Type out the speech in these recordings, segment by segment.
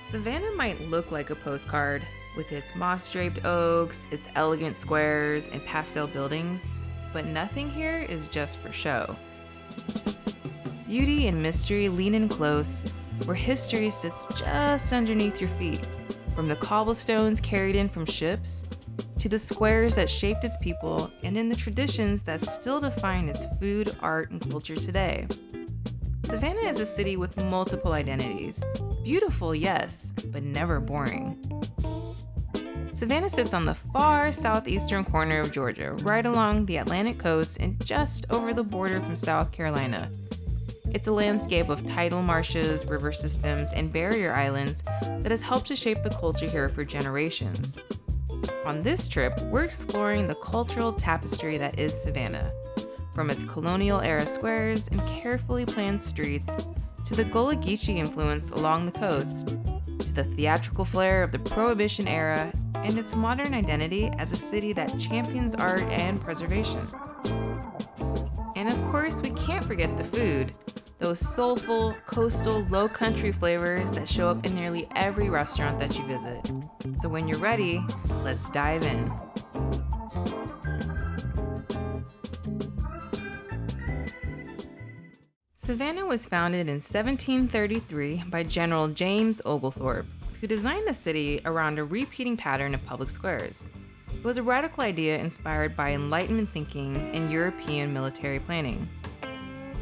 Savannah might look like a postcard, with its moss-draped oaks, its elegant squares, and pastel buildings, but nothing here is just for show. Beauty and mystery lean in close, where history sits just underneath your feet, from the cobblestones carried in from ships, to the squares that shaped its people, and in the traditions that still define its food, art, and culture today. Savannah is a city with multiple identities. Beautiful, yes, but never boring. Savannah sits on the far southeastern corner of Georgia, right along the Atlantic coast and just over the border from South Carolina. It's a landscape of tidal marshes, river systems, and barrier islands that has helped to shape the culture here for generations. On this trip, we're exploring the cultural tapestry that is Savannah, from its colonial-era squares and carefully planned streets to the Gullah Geechee influence along the coast, to the theatrical flair of the Prohibition era and its modern identity as a city that champions art and preservation. And of course, we can't forget the food, those soulful, coastal, Lowcountry flavors that show up in nearly every restaurant that you visit. So when you're ready, let's dive in. Savannah was founded in 1733 by General James Oglethorpe, who designed the city around a repeating pattern of public squares. It was a radical idea inspired by Enlightenment thinking and European military planning.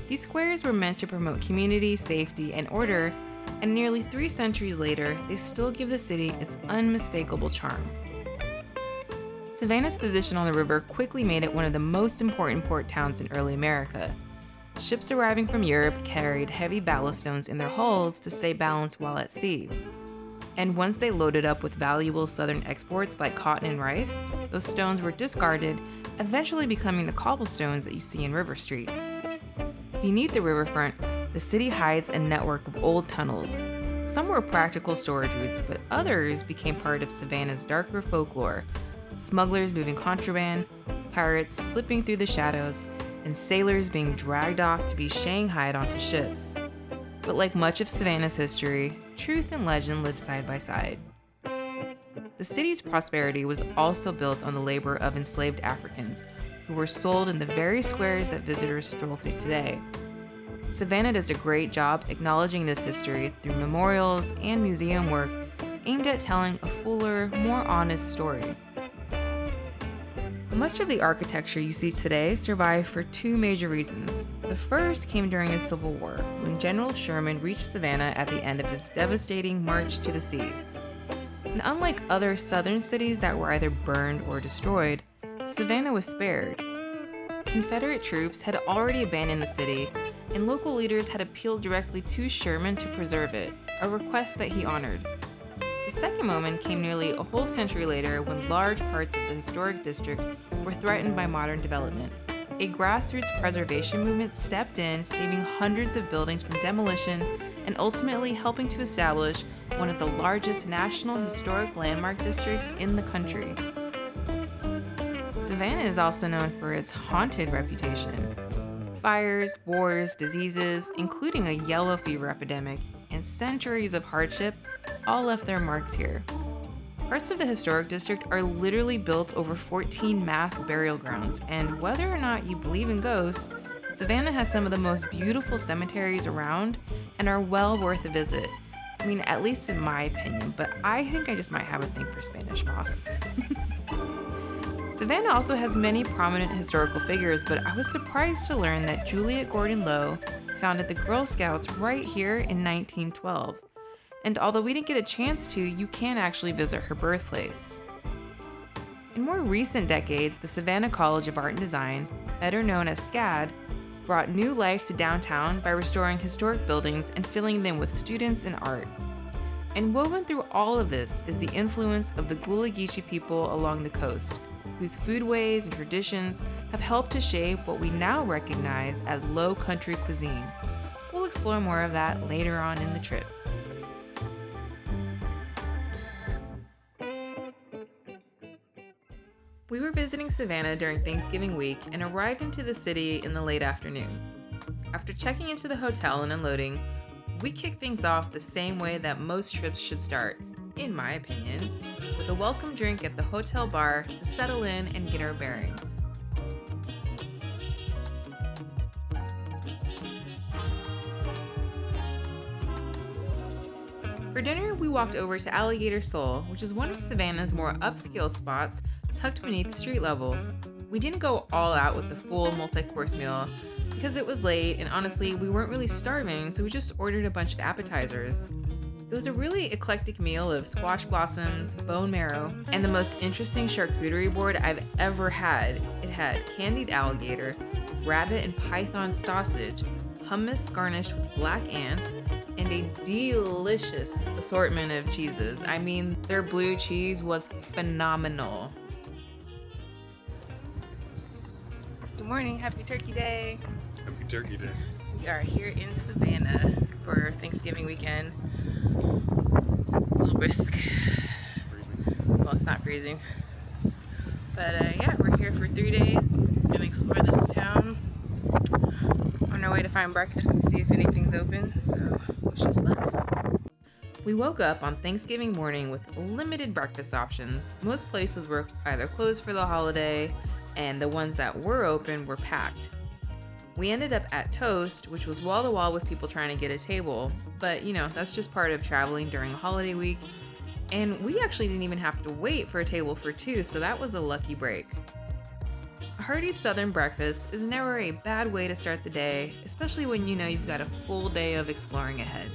These squares were meant to promote community, safety, and order, and nearly 3 centuries later, they still give the city its unmistakable charm. Savannah's position on the river quickly made it one of the most important port towns in early America. Ships arriving from Europe carried heavy ballastones in their hulls to stay balanced while at sea. And once they loaded up with valuable southern exports like cotton and rice, those stones were discarded, eventually becoming the cobblestones that you see in River Street. Beneath the riverfront, the city hides a network of old tunnels. Some were practical storage routes, but others became part of Savannah's darker folklore. Smugglers moving contraband, pirates slipping through the shadows, and sailors being dragged off to be shanghaied onto ships. But like much of Savannah's history, truth and legend live side by side. The city's prosperity was also built on the labor of enslaved Africans, who were sold in the very squares that visitors stroll through today. Savannah does a great job acknowledging this history through memorials and museum work aimed at telling a fuller, more honest story. Much of the architecture you see today survived for 2 major reasons. The first came during the Civil War, when General Sherman reached Savannah at the end of his devastating march to the sea. And unlike other southern cities that were either burned or destroyed, Savannah was spared. Confederate troops had already abandoned the city, and local leaders had appealed directly to Sherman to preserve it, a request that he honored. The second moment came nearly a whole century later when large parts of the historic district were threatened by modern development. A grassroots preservation movement stepped in, saving hundreds of buildings from demolition and ultimately helping to establish one of the largest national historic landmark districts in the country. Savannah is also known for its haunted reputation. Fires, wars, diseases, including a yellow fever epidemic, and centuries of hardship all left their marks here. Parts of the historic district are literally built over 14 mass burial grounds, and whether or not you believe in ghosts, Savannah has some of the most beautiful cemeteries around and are well worth a visit. I mean, at least in my opinion, but I think I just might have a thing for Spanish moss. Savannah also has many prominent historical figures, but I was surprised to learn that Juliette Gordon Low founded the Girl Scouts right here in 1912. And although we didn't get a chance to, you can actually visit her birthplace. In more recent decades, the Savannah College of Art and Design, better known as SCAD, brought new life to downtown by restoring historic buildings and filling them with students and art. And woven through all of this is the influence of the Gullah Geechee people along the coast, whose foodways and traditions have helped to shape what we now recognize as Lowcountry cuisine. We'll explore more of that later on in the trip. We were visiting Savannah during Thanksgiving week and arrived into the city in the late afternoon. After checking into the hotel and unloading, We kick things off the same way that most trips should start, in my opinion, with a welcome drink at the hotel bar to settle in and get our bearings. For dinner, we walked over to Alligator Soul, which is one of Savannah's more upscale spots tucked beneath street level. We didn't go all out with the full multi-course meal because it was late and honestly, we weren't really starving, so we just ordered a bunch of appetizers. It was a really eclectic meal of squash blossoms, bone marrow, and the most interesting charcuterie board I've ever had. It had candied alligator, rabbit and python sausage, hummus garnished with black ants, and a delicious assortment of cheeses. I mean, their blue cheese was phenomenal. Good morning, happy Turkey Day. Happy Turkey Day. We are here in Savannah for Thanksgiving weekend. It's a little brisk. Well, it's not freezing. But yeah, we're here for 3 days. We're gonna explore this town. On our way to find breakfast to see if anything's open, so wish us luck. We woke up on Thanksgiving morning with limited breakfast options. Most places were either closed for the holiday, and the ones that were open were packed. We ended up at Toast, which was wall to wall with people trying to get a table, but you know, that's just part of traveling during a holiday week. And we actually didn't even have to wait for a table for two, so that was a lucky break. A hearty southern breakfast is never a bad way to start the day, especially when you know you've got a full day of exploring ahead.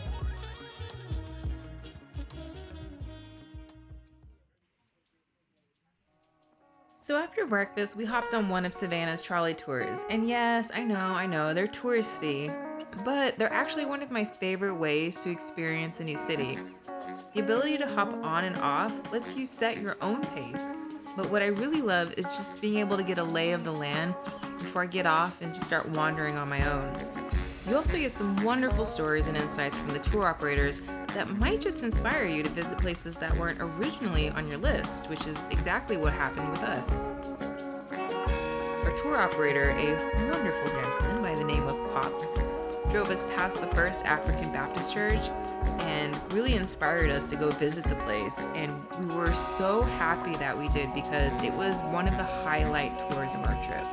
So after breakfast, we hopped on one of Savannah's trolley tours. And yes, I know, they're touristy, but they're actually one of my favorite ways to experience a new city. The ability to hop on and off lets you set your own pace. But what I really love is just being able to get a lay of the land before I get off and just start wandering on my own. You also get some wonderful stories and insights from the tour operators that might just inspire you to visit places that weren't originally on your list, which is exactly what happened with us. Our tour operator, a wonderful gentleman by the name of Pops, drove us past the First African Baptist Church and really inspired us to go visit the place. And we were so happy that we did because it was one of the highlight tours of our trip.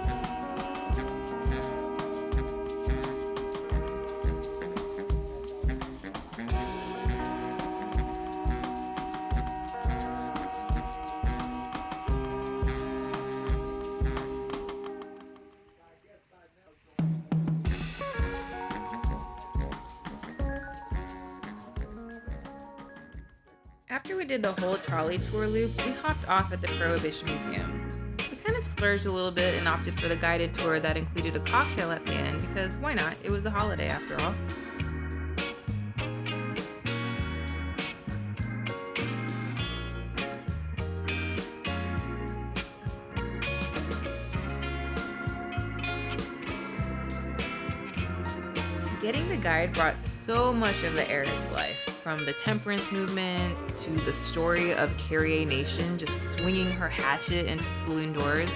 After we did the whole trolley tour loop, we hopped off at the Prohibition Museum. We kind of splurged a little bit and opted for the guided tour that included a cocktail at the end because why not? It was a holiday after all. Getting the guide brought so much of the era to life, from the temperance movement to the story of Carrier Nation just swinging her hatchet into saloon doors.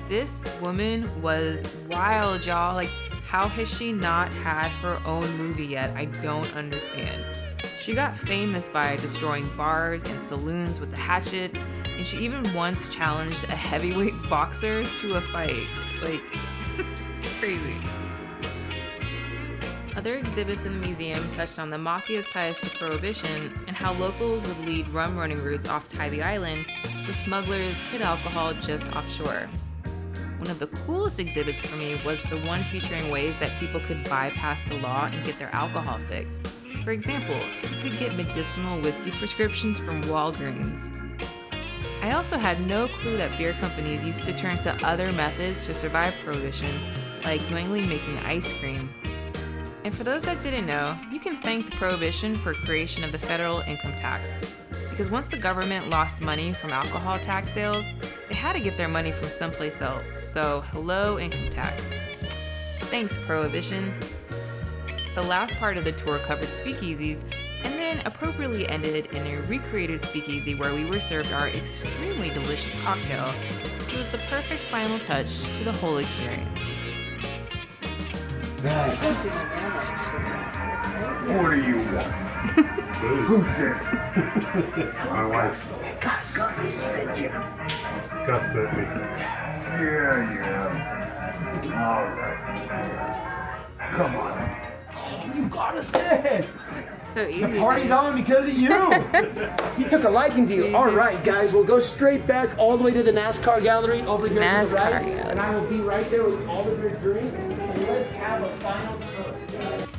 This woman was wild, y'all. Like, how has she not had her own movie yet? I don't understand. She got famous by destroying bars and saloons with a hatchet, and she even once challenged a heavyweight boxer to a fight. Like, crazy. Other exhibits in the museum touched on the mafia's ties to Prohibition and how locals would lead rum running routes off Tybee Island, where smugglers hid alcohol just offshore. One of the coolest exhibits for me was the one featuring ways that people could bypass the law and get their alcohol fixed. For example, you could get medicinal whiskey prescriptions from Walgreens. I also had no clue that beer companies used to turn to other methods to survive Prohibition, like knowingly making ice cream. And for those that didn't know, you can thank the Prohibition for creation of the federal income tax. Because once the government lost money from alcohol tax sales, they had to get their money from someplace else. So, hello, income tax. Thanks, Prohibition. The last part of the tour covered speakeasies, and then appropriately ended in a recreated speakeasy where we were served our extremely delicious cocktail. It was the perfect final touch to the whole experience. What do you want? Who sent? My wife. Gus sent you. Gus sent me. Yeah. All right. Come on. You got us in. So easy. The party's on because of you. He took a liking to you. All right, guys, we'll go straight back all the way to the NASCAR gallery over here to the right, and I will be right there with all of your drinks. And let's have a final toast.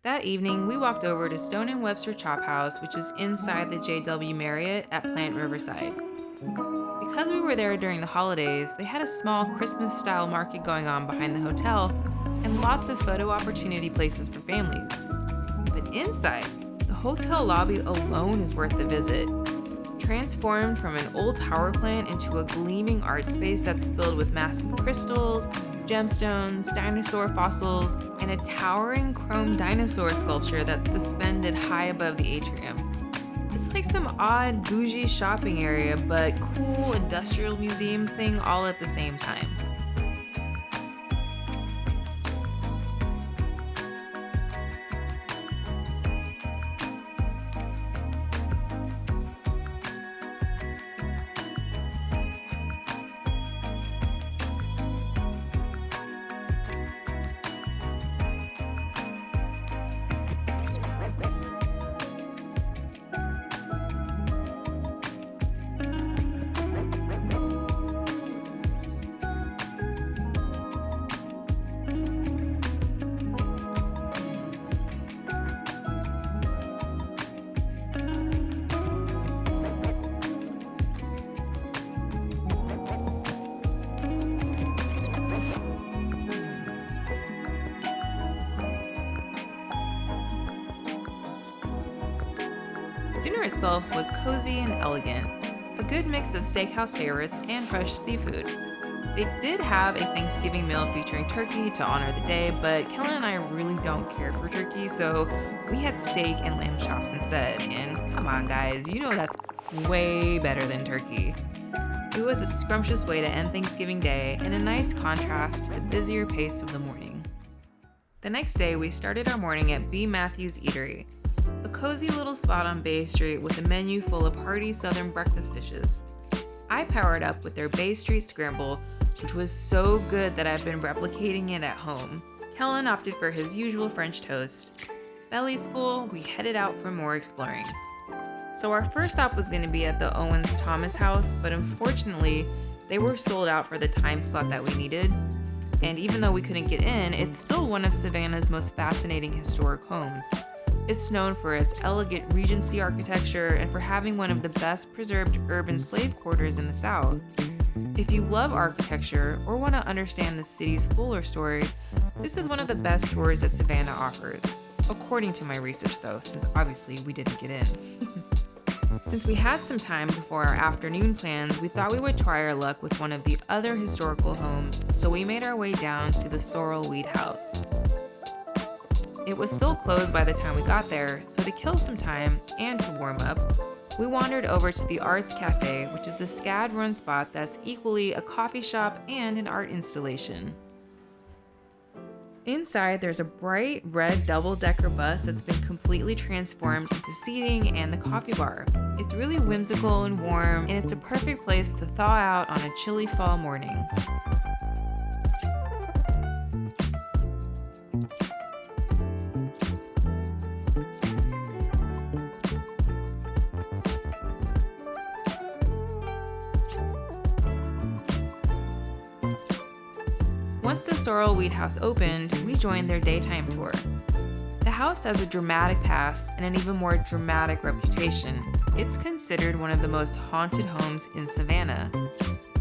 That evening, we walked over to Stone & Webster Chop House, which is inside the JW Marriott at Plant Riverside. Because we were there during the holidays, they had a small Christmas-style market going on behind the hotel and lots of photo opportunity places for families. But inside, the hotel lobby alone is worth the visit. Transformed from an old power plant into a gleaming art space that's filled with massive crystals, gemstones, dinosaur fossils, and a towering chrome dinosaur sculpture that's suspended high above the atrium. It's like some odd bougie shopping area, but cool industrial museum thing all at the same time. Dinner itself was cozy and elegant, a good mix of steakhouse favorites and fresh seafood. They did have a Thanksgiving meal featuring turkey to honor the day, but Kellen and I really don't care for turkey, so we had steak and lamb chops instead. And come on, guys, you know that's way better than turkey. It was a scrumptious way to end Thanksgiving Day and a nice contrast to the busier pace of the morning. The next day, we started our morning at B. Matthews Eatery, a cozy little spot on Bay Street with a menu full of hearty southern breakfast dishes. I powered up with their Bay Street Scramble, which was so good that I've been replicating it at home. Kellen opted for his usual French toast. Bellies full, we headed out for more exploring. So our first stop was going to be at the Owens Thomas house, but unfortunately, they were sold out for the time slot that we needed. And even though we couldn't get in, it's still one of Savannah's most fascinating historic homes. It's known for its elegant Regency architecture and for having one of the best preserved urban slave quarters in the South. If you love architecture or want to understand the city's fuller story, this is one of the best tours that Savannah offers. According to my research though, since obviously we didn't get in. Since we had some time before our afternoon plans, we thought we would try our luck with one of the other historical homes, so we made our way down to the Sorrel Weed House. It was still closed by the time we got there, so to kill some time and to warm up, we wandered over to the Arts Cafe, which is a SCAD-run spot that's equally a coffee shop and an art installation. Inside, there's a bright red double-decker bus that's been completely transformed into seating and the coffee bar. It's really whimsical and warm, and it's a perfect place to thaw out on a chilly fall morning. Once the Sorrel Weed House opened, we joined their daytime tour. The house has a dramatic past and an even more dramatic reputation. It's considered one of the most haunted homes in Savannah.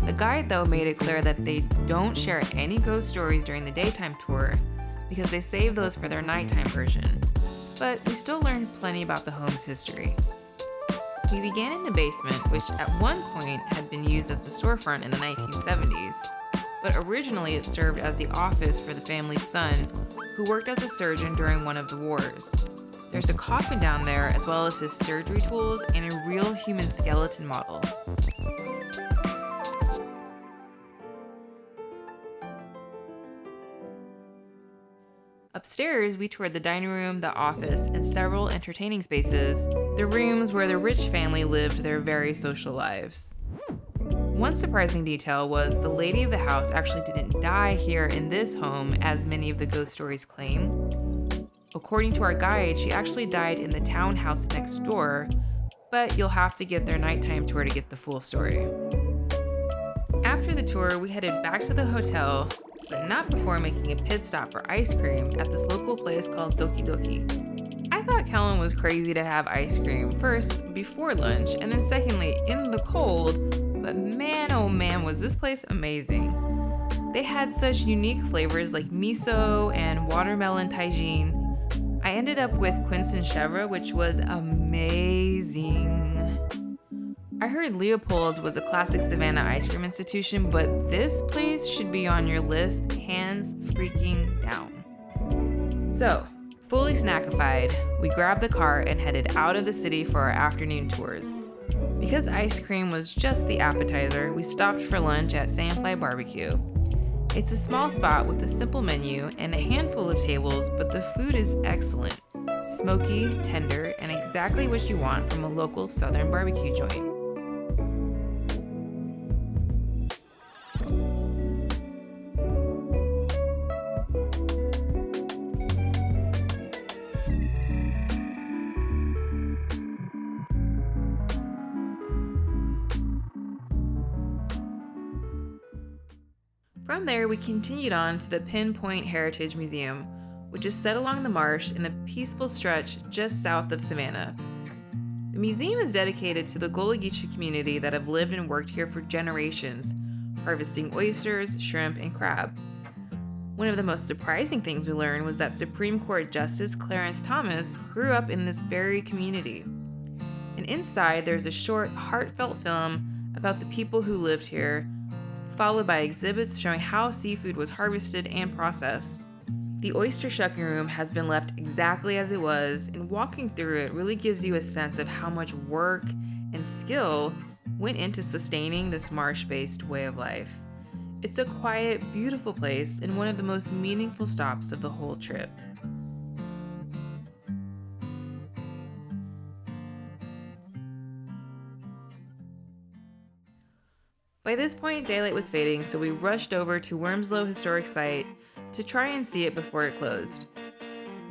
The guide, though, made it clear that they don't share any ghost stories during the daytime tour because they save those for their nighttime version. But we still learned plenty about the home's history. We began in the basement, which at one point had been used as a storefront in the 1970s. But originally it served as the office for the family's son, who worked as a surgeon during one of the wars. There's a coffin down there, as well as his surgery tools and a real human skeleton model. Upstairs, we toured the dining room, the office, and several entertaining spaces, the rooms where the rich family lived their very social lives. One surprising detail was the lady of the house actually didn't die here in this home, as many of the ghost stories claim. According to our guide, she actually died in the townhouse next door, but you'll have to get their nighttime tour to get the full story. After the tour, we headed back to the hotel, but not before making a pit stop for ice cream at this local place called Doki Doki. I thought Kellen was crazy to have ice cream, first before lunch, and then secondly in the cold, but man oh man was this place amazing. They had such unique flavors like miso and watermelon tagine. I ended up with Quince chèvre, which was amazing. I heard Leopold's was a classic Savannah ice cream institution, but this place should be on your list, hands freaking down. So, fully snackified, we grabbed the car and headed out of the city for our afternoon tours. Because ice cream was just the appetizer, we stopped for lunch at Sandfly Barbecue. It's a small spot with a simple menu and a handful of tables, but the food is excellent. Smoky, tender, and exactly what you want from a local southern barbecue joint. From there, we continued on to the Pinpoint Heritage Museum, which is set along the marsh in a peaceful stretch just south of Savannah. The museum is dedicated to the Gullah Geechee community that have lived and worked here for generations, harvesting oysters, shrimp, and crab. One of the most surprising things we learned was that Supreme Court Justice Clarence Thomas grew up in this very community. And inside, there's a short, heartfelt film about the people who lived here, followed by exhibits showing how seafood was harvested and processed. The oyster shucking room has been left exactly as it was, and walking through it really gives you a sense of how much work and skill went into sustaining this marsh-based way of life. It's a quiet, beautiful place and one of the most meaningful stops of the whole trip. By this point, daylight was fading, so we rushed over to Wormslow Historic Site to try and see it before it closed.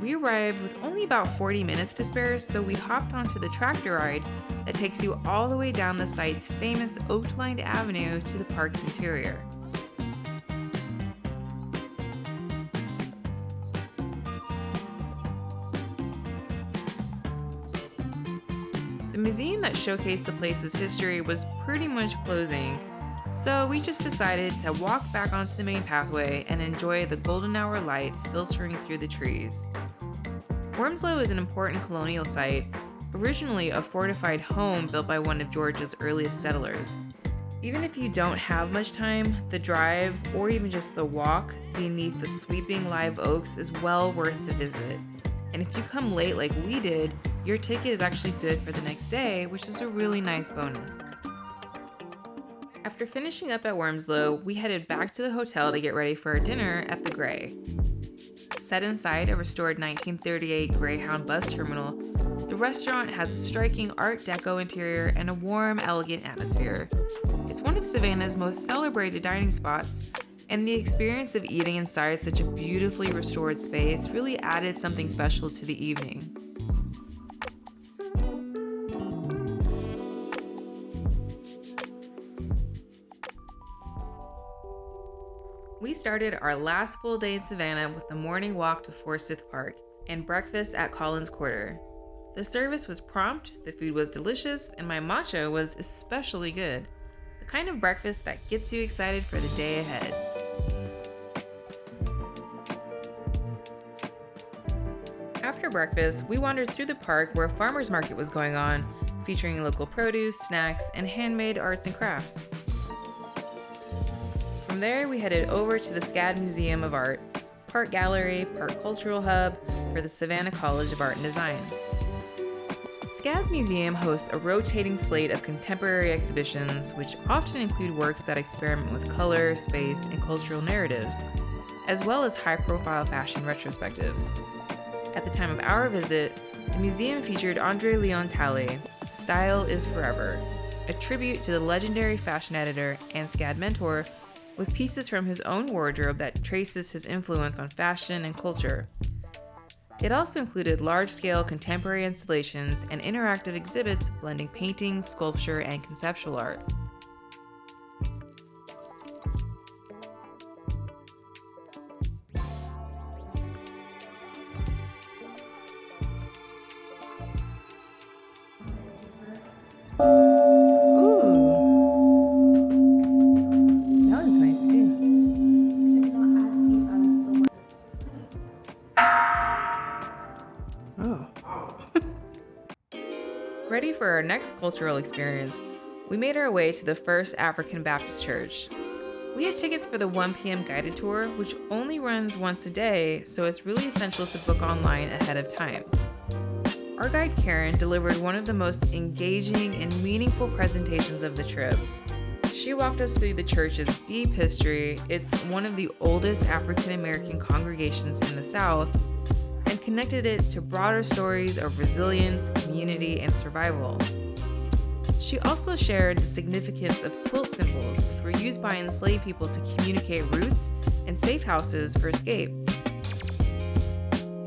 We arrived with only about 40 minutes to spare, so we hopped onto the tractor ride that takes you all the way down the site's famous oak-lined avenue to the park's interior. The museum that showcased the place's history was pretty much closing, so we just decided to walk back onto the main pathway and enjoy the golden hour light filtering through the trees. Wormslow is an important colonial site, originally a fortified home built by one of Georgia's earliest settlers. Even if you don't have much time, the drive, or even just the walk beneath the sweeping live oaks is well worth the visit. And if you come late like we did, your ticket is actually good for the next day, which is a really nice bonus. After finishing up at Wormslow, we headed back to the hotel to get ready for our dinner at the Grey. Set inside a restored 1938 Greyhound bus terminal, the restaurant has a striking Art Deco interior and a warm, elegant atmosphere. It's one of Savannah's most celebrated dining spots, and the experience of eating inside such a beautifully restored space really added something special to the evening. We started our last full day in Savannah with the morning walk to Forsyth Park and breakfast at Collins Quarter. The service was prompt, the food was delicious, and my matcha was especially good. The kind of breakfast that gets you excited for the day ahead. After breakfast, we wandered through the park where a farmer's market was going on, featuring local produce, snacks, and handmade arts and crafts. From there, we headed over to the SCAD Museum of Art, Park Gallery, Park Cultural Hub, for the Savannah College of Art and Design. SCAD's museum hosts a rotating slate of contemporary exhibitions, which often include works that experiment with color, space, and cultural narratives, as well as high-profile fashion retrospectives. At the time of our visit, the museum featured Andre Leon Talley, Style is Forever, a tribute to the legendary fashion editor and SCAD mentor, with pieces from his own wardrobe that traces his influence on fashion and culture. It also included large-scale contemporary installations and interactive exhibits blending painting, sculpture, and conceptual art. Ready for our next cultural experience, we made our way to the First African Baptist Church. We had tickets for the 1 p.m. guided tour, which only runs once a day, so it's really essential to book online ahead of time. Our guide Karen delivered one of the most engaging and meaningful presentations of the trip. She walked us through the church's deep history. It's one of the oldest African American congregations in the South, and connected it to broader stories of resilience, community, and survival. She also shared the significance of quilt symbols, which were used by enslaved people to communicate routes and safe houses for escape.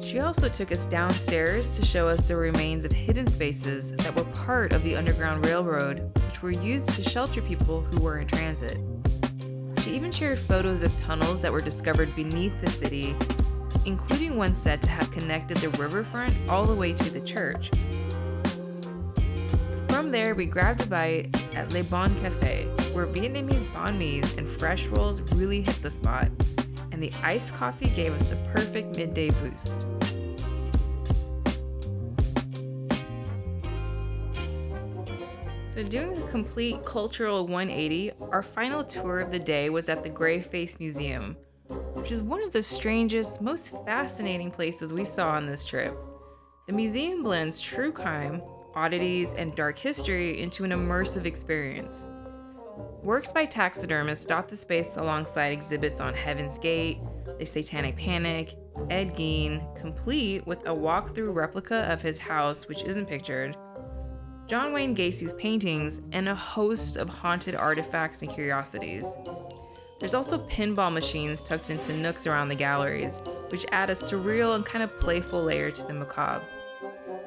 She also took us downstairs to show us the remains of hidden spaces that were part of the Underground Railroad, which were used to shelter people who were in transit. She even shared photos of tunnels that were discovered beneath the city, including one said to have connected the riverfront all the way to the church. From there, we grabbed a bite at Le Bon Café, where Vietnamese banh mi's and fresh rolls really hit the spot, and the iced coffee gave us the perfect midday boost. So doing a complete cultural 180, our final tour of the day was at the Graveface Museum, which is one of the strangest, most fascinating places we saw on this trip. The museum blends true crime, oddities, and dark history into an immersive experience. Works by taxidermists dot the space alongside exhibits on Heaven's Gate, The Satanic Panic, Ed Gein, complete with a walk-through replica of his house, which isn't pictured, John Wayne Gacy's paintings, and a host of haunted artifacts and curiosities. There's also pinball machines tucked into nooks around the galleries, which add a surreal and kind of playful layer to the macabre.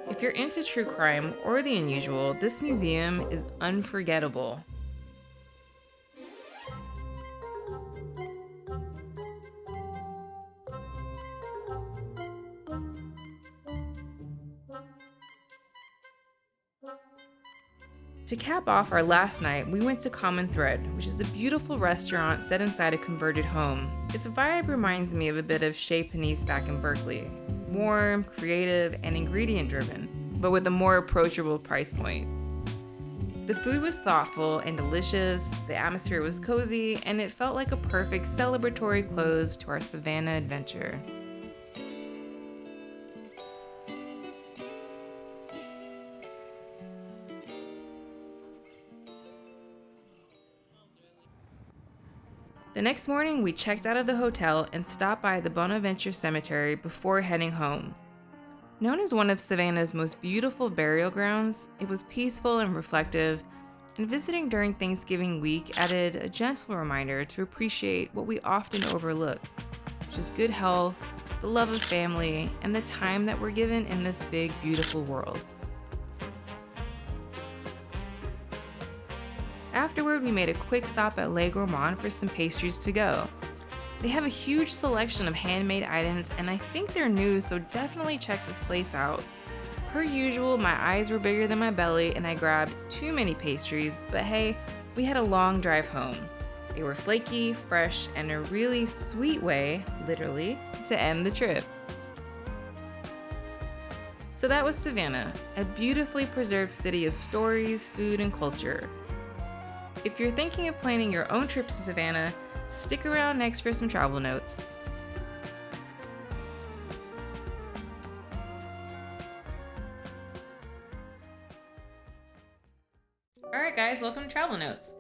If you're into true crime or the unusual, this museum is unforgettable. To cap off our last night, we went to Common Thread, which is a beautiful restaurant set inside a converted home. Its vibe reminds me of a bit of Chez Panisse back in Berkeley. Warm, creative, and ingredient-driven, but with a more approachable price point. The food was thoughtful and delicious, the atmosphere was cozy, and it felt like a perfect celebratory close to our Savannah adventure. The next morning, we checked out of the hotel and stopped by the Bonaventure Cemetery before heading home. Known as one of Savannah's most beautiful burial grounds, it was peaceful and reflective, and visiting during Thanksgiving week added a gentle reminder to appreciate what we often overlook, which is good health, the love of family, and the time that we're given in this big, beautiful world. Afterward, we made a quick stop at Le Gourmand for some pastries to go. They have a huge selection of handmade items, and I think they're new, so definitely check this place out. Per usual, my eyes were bigger than my belly, and I grabbed too many pastries, but hey, we had a long drive home. They were flaky, fresh, and a really sweet way, literally, to end the trip. So that was Savannah, a beautifully preserved city of stories, food, and culture. If you're thinking of planning your own trip to Savannah, stick around next for some travel notes. guys, welcome to Travel Notes.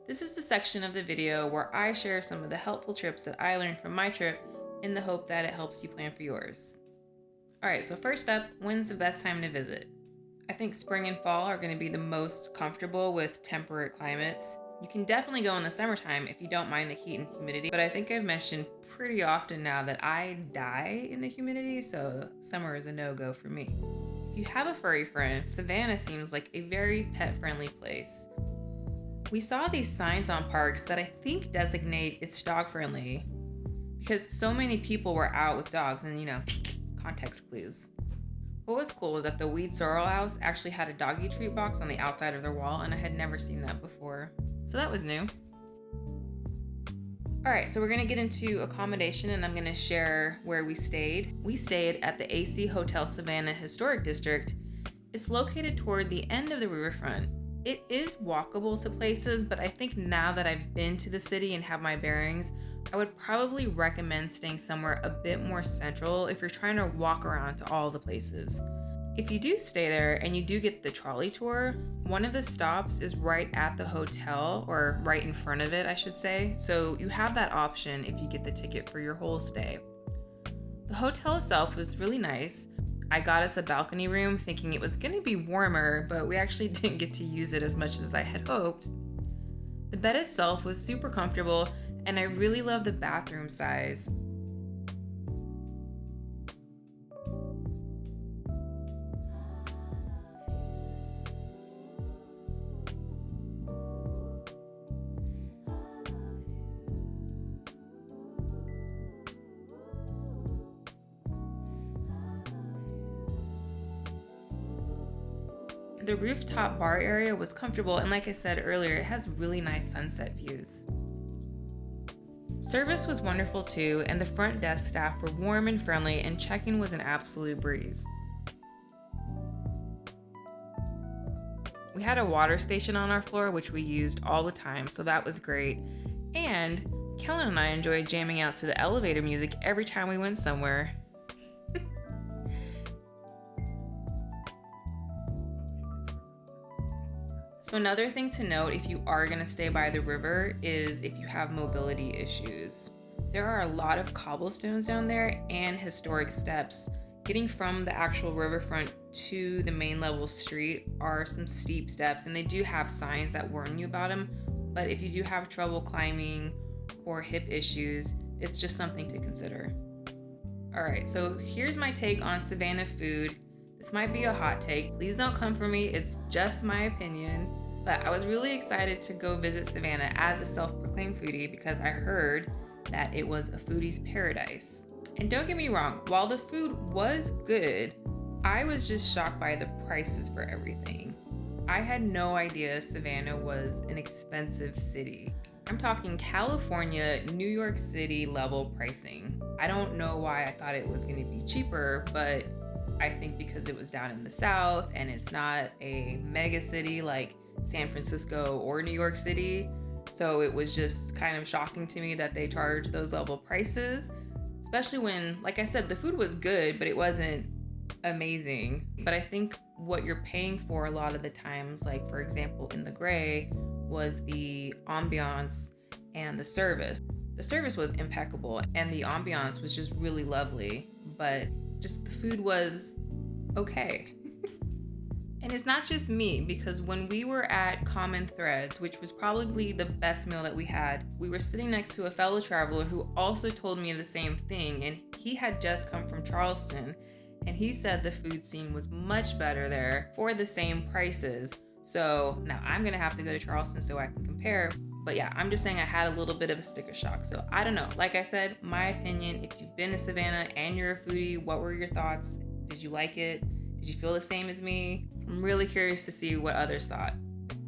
This is the section of the video where I share some of the helpful tips that I learned from my trip in the hope that it helps you plan for yours. Alright, so first up, when's the best time to visit? I think spring and fall are going to be the most comfortable with temperate climates. You can definitely go in the summertime if you don't mind the heat and humidity, but I think I've mentioned pretty often now that I die in the humidity, so summer is a no-go for me. If you have a furry friend, Savannah seems like a very pet-friendly place. We saw these signs on parks that I think designate it's dog-friendly because so many people were out with dogs and, context clues. What was cool was that the Weed Sorrel House actually had a doggy treat box on the outside of their wall, and I had never seen that before. So that was new. Alright, so we're gonna get into accommodation and I'm gonna share where we stayed. We stayed at the AC Hotel Savannah Historic District. It's located toward the end of the riverfront. It is walkable to places, but I think now that I've been to the city and have my bearings, I would probably recommend staying somewhere a bit more central if you're trying to walk around to all the places. If you do stay there and you do get the trolley tour, one of the stops is right at the hotel, or right in front of it, I should say. So you have that option if you get the ticket for your whole stay. The hotel itself was really nice. I got us a balcony room thinking it was gonna be warmer, but we actually didn't get to use it as much as I had hoped. The bed itself was super comfortable, and I really love the bathroom size. The rooftop bar area was comfortable, and like I said earlier, it has really nice sunset views. Service was wonderful too, and the front desk staff were warm and friendly, and check-in was an absolute breeze. We had a water station on our floor, which we used all the time, so that was great. And Kellen and I enjoyed jamming out to the elevator music every time we went somewhere. So another thing to note if you are going to stay by the river is if you have mobility issues. There are a lot of cobblestones down there and historic steps. Getting from the actual riverfront to the main level street are some steep steps, and they do have signs that warn you about them. But if you do have trouble climbing or hip issues, it's just something to consider. Alright, so here's my take on Savannah food. This might be a hot take. Please don't come for me. It's just my opinion. But I was really excited to go visit Savannah as a self-proclaimed foodie because I heard that it was a foodie's paradise. And don't get me wrong, while the food was good, I was just shocked by the prices for everything. I had no idea Savannah was an expensive city. I'm talking California, New York City level pricing. I don't know why I thought it was going to be cheaper, but I think because it was down in the South and it's not a mega city like San Francisco or New York City. So it was just kind of shocking to me that they charged those level prices, especially when, like I said, the food was good, but it wasn't amazing. But I think what you're paying for a lot of the times, like for example, in the Gray, was the ambiance and the service. The service was impeccable and the ambiance was just really lovely, but just the food was okay. And it's not just me, because when we were at Common Threads, which was probably the best meal that we had, we were sitting next to a fellow traveler who also told me the same thing, and he had just come from Charleston, and he said the food scene was much better there for the same prices. So now I'm gonna have to go to Charleston so I can compare. But yeah, I'm just saying I had a little bit of a sticker shock. So I don't know. Like I said, my opinion, if you've been to Savannah and you're a foodie, what were your thoughts? Did you like it? Did you feel the same as me? I'm really curious to see what others thought.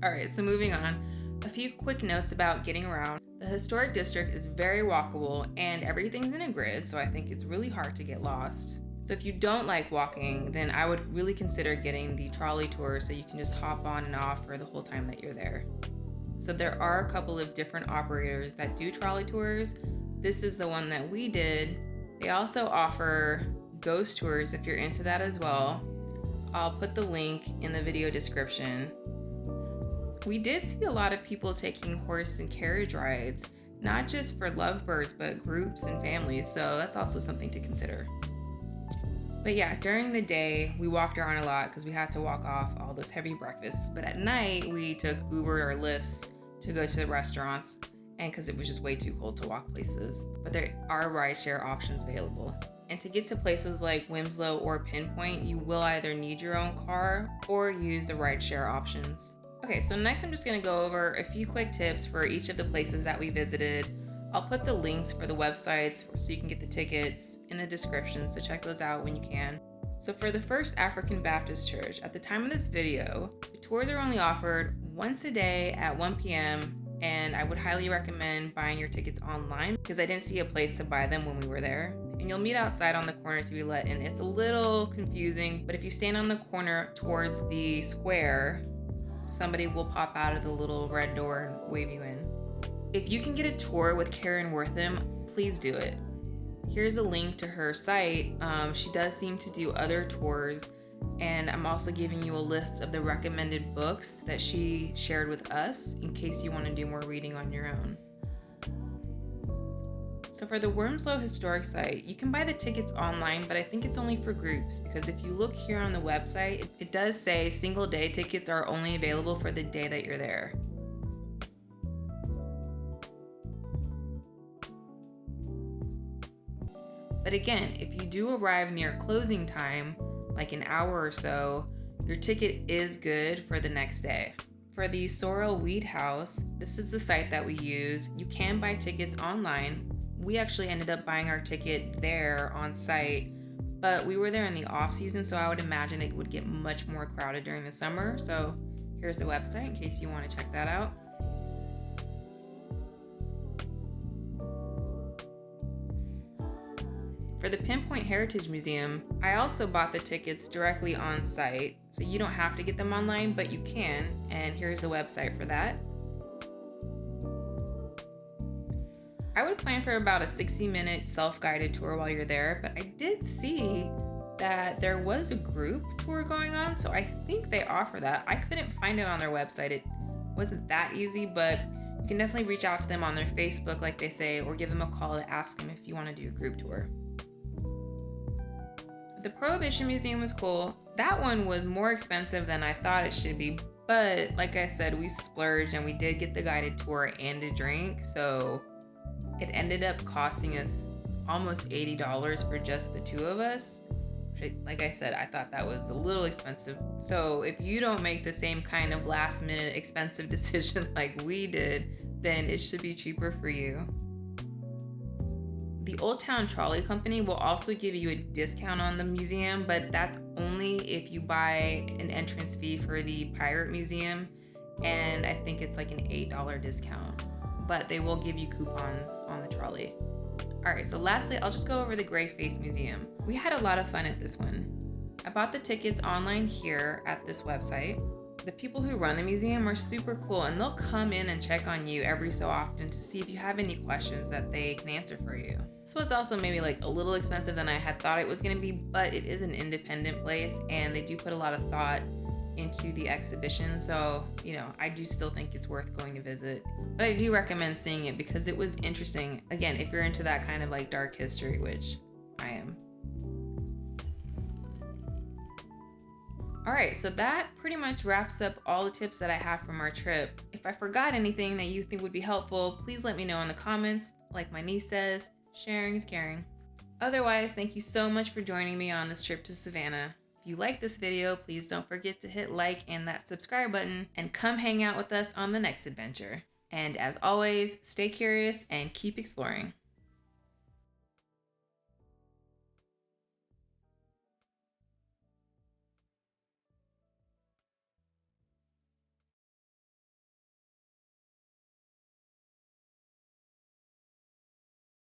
All right, so moving on. A few quick notes about getting around. The historic district is very walkable and everything's in a grid, so I think it's really hard to get lost. So if you don't like walking, then I would really consider getting the trolley tour so you can just hop on and off for the whole time that you're there. So there are a couple of different operators that do trolley tours. This is the one that we did. They also offer ghost tours if you're into that as well. I'll put the link in the video description. We did see a lot of people taking horse and carriage rides, not just for lovebirds, but groups and families, so that's also something to consider. But yeah, during the day, we walked around a lot because we had to walk off all those heavy breakfasts. But at night, we took Uber or Lyfts to go to the restaurants, and because it was just way too cold to walk places. But there are rideshare options available. And to get to places like Winslow or Pinpoint, you will either need your own car or use the rideshare options. Okay, so next I'm just gonna go over a few quick tips for each of the places that we visited. I'll put the links for the websites so you can get the tickets in the description, so check those out when you can. So for the First African Baptist Church, at the time of this video, the tours are only offered once a day at 1 p.m. and I would highly recommend buying your tickets online because I didn't see a place to buy them when we were there. And you'll meet outside on the corner to be let in. It's a little confusing, but if you stand on the corner towards the square, somebody will pop out of the little red door and wave you in. If you can get a tour with Karen Wortham, please do it. Here's a link to her site. She does seem to do other tours, and I'm also giving you a list of the recommended books that she shared with us in case you want to do more reading on your own. So for the Wormslow Historic Site, you can buy the tickets online, but I think it's only for groups because if you look here on the website, it does say single day tickets are only available for the day that you're there. But again, if you do arrive near closing time, like an hour or so, your ticket is good for the next day. For the Sorrel Weed House, this is the site that we use. You can buy tickets online. We actually ended up buying our ticket there on site, but we were there in the off season, so I would imagine it would get much more crowded during the summer. So here's the website in case you want to check that out. For the Pinpoint Heritage Museum, I also bought the tickets directly on site, so you don't have to get them online, but you can, and here's the website for that. I would plan for about a 60-minute self-guided tour while you're there, but I did see that there was a group tour going on, so I think they offer that. I couldn't find it on their website. It wasn't that easy, but you can definitely reach out to them on their Facebook, like they say, or give them a call to ask them if you want to do a group tour. The Prohibition Museum was cool. That one was more expensive than I thought it should be, but like I said, we splurged and we did get the guided tour and a drink, so it ended up costing us almost $80 for just the two of us. Like I said, I thought that was a little expensive. So if you don't make the same kind of last minute expensive decision like we did, then it should be cheaper for you. The Old Town Trolley Company will also give you a discount on the museum, but that's only if you buy an entrance fee for the Pirate Museum, and I think it's like an $8 discount, but they will give you coupons on the trolley. All right, so lastly, I'll just go over the Graveface Museum. We had a lot of fun at this one. I bought the tickets online here at this website. The people who run the museum are super cool, and they'll come in and check on you every so often to see if you have any questions that they can answer for you. This was also maybe like a little expensive than I had thought it was gonna be, but it is an independent place and they do put a lot of thought into the exhibition. So, I do still think it's worth going to visit, but I do recommend seeing it because it was interesting. Again, if you're into that kind of like dark history, which I am. All right, so that pretty much wraps up all the tips that I have from our trip. If I forgot anything that you think would be helpful, please let me know in the comments. Like my niece says, sharing is caring. Otherwise, thank you so much for joining me on this trip to Savannah. If you like this video, please don't forget to hit like and that subscribe button and come hang out with us on the next adventure. And as always, stay curious and keep exploring.